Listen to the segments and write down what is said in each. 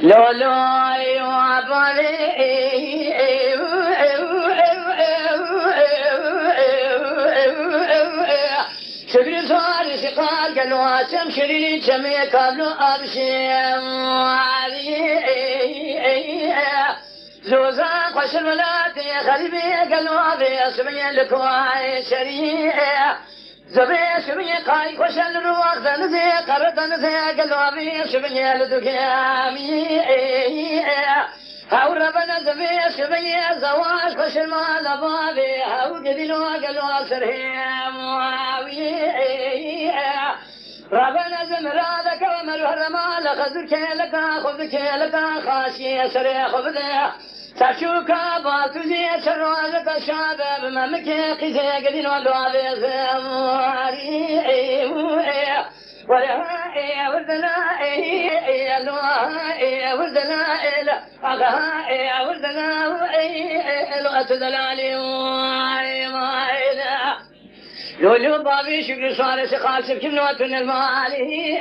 لو يا شكري صار سقال قالوا تمشري تمي قالوا أبشم زوزا قش الولاد يا خلبي قالوا أبي سبي لكواي شريع زبي سبي قاي قش الروح ذنزي قرد ذنزي قالوا أبي سبي لدقيامي هاو ربنا زبي سبي زواج قش المال بابي هاو قدلوا قالوا سرهم ربنا زمرادك ومر ما لخذك لك خذك لك خاشي سري خذك تشوكا باتوزي شروالك شابب ممك قزي قدين ودوابي زماري ولا وردنا لوها وردنا أغا وردنا لو أتدلالي لولو بابي شكر صار سقاسف كم نوتن المالي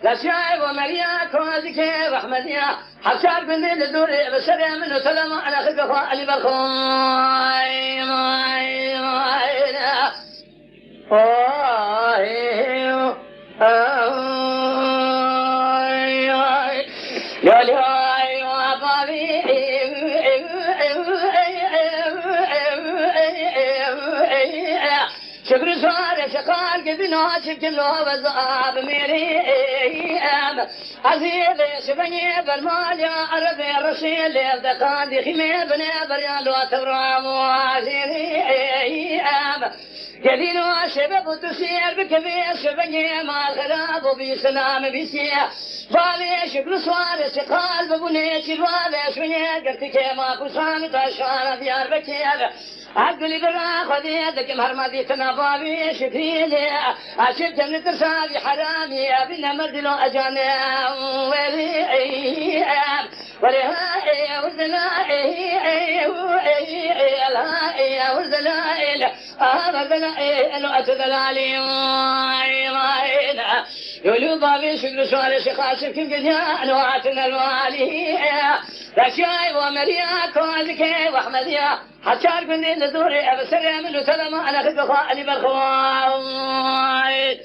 لسياي ومريا كوزك رحمتيا حسار بني لدوري بسرع منه سلام على خلقه اللي بالخوي لولو بابي شكر صار شقال قبنا شكل وزاب ميري عزيز شبني بالمال يا عربي رشيل الدقان دي خمي بني بريان وتبرام وعزيزي قدين وشباب تسير بكبير شبني ما الخراب وبيسلام بيسير بالي شكل صار شقال ببني شلوالي شوية قرتك ما كسان تشان ديار بكير أقولي برا خذيتك مهرمتي تنابابي شكريلي أشبت من ترسابي حرامي أبينا مردلو أجانا ولها وردنا وردنا وردنا لو أتدلالي يولو بابي شكل سؤال شخاصف كم قديا نوعاتنا الوالي رشاي ومريا كوزك وأحمديا حشار قلني لدوري أبسر منه سلام على خلقه اللي بالخواي